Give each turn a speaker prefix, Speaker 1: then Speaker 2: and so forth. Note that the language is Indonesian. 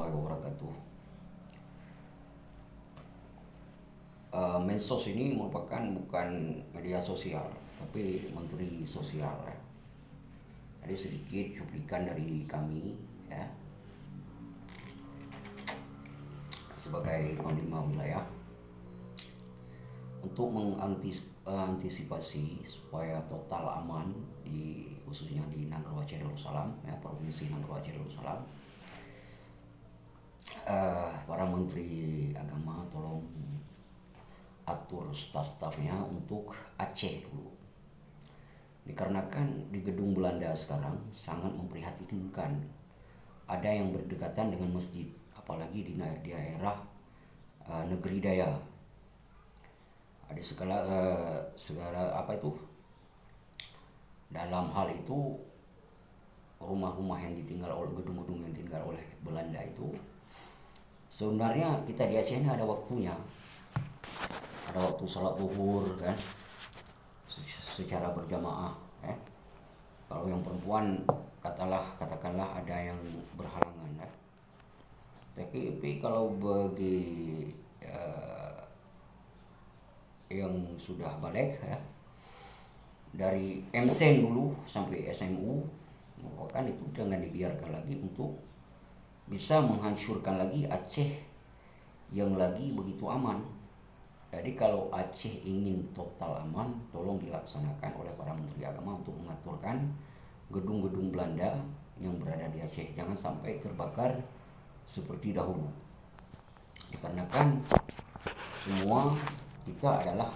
Speaker 1: warahmatullahi wabarakatuh. Mensos ini merupakan bukan media sosial, tapi menteri sosial. Jadi sedikit cuplikan dari kami, ya, sebagai panglima wilayah untuk mengantisipasi supaya total aman di khususnya di Nanggroe Aceh Darussalam, ya, provinsi Nanggroe Aceh Darussalam. Para menteri agama tolong atur staf-stafnya untuk Aceh dulu. Dikarenakan di gedung Belanda sekarang sangat memprihatinkan, ada yang berdekatan dengan masjid, apalagi di daerah negeri Daya. Ada segala apa itu, dalam hal itu rumah-rumah yang ditinggal oleh gedung-gedung yang ditinggal oleh Belanda itu, sebenarnya kita di Aceh ini ada waktunya, ada waktu sholat zuhur, kan, secara berjamaah, ya. Kalau yang perempuan katakanlah ada yang berhalangan, ya. Tapi kalau bagi yang sudah balik, ya, dari MSen dulu sampai SMU, kan itu jangan dibiarkan lagi untuk bisa menghancurkan lagi Aceh yang lagi begitu aman. Jadi kalau Aceh ingin total aman, tolong dilaksanakan oleh para menteri agama untuk mengaturkan gedung-gedung Belanda yang berada di Aceh jangan sampai terbakar seperti dahulu. Dikarenakan semua kita adalah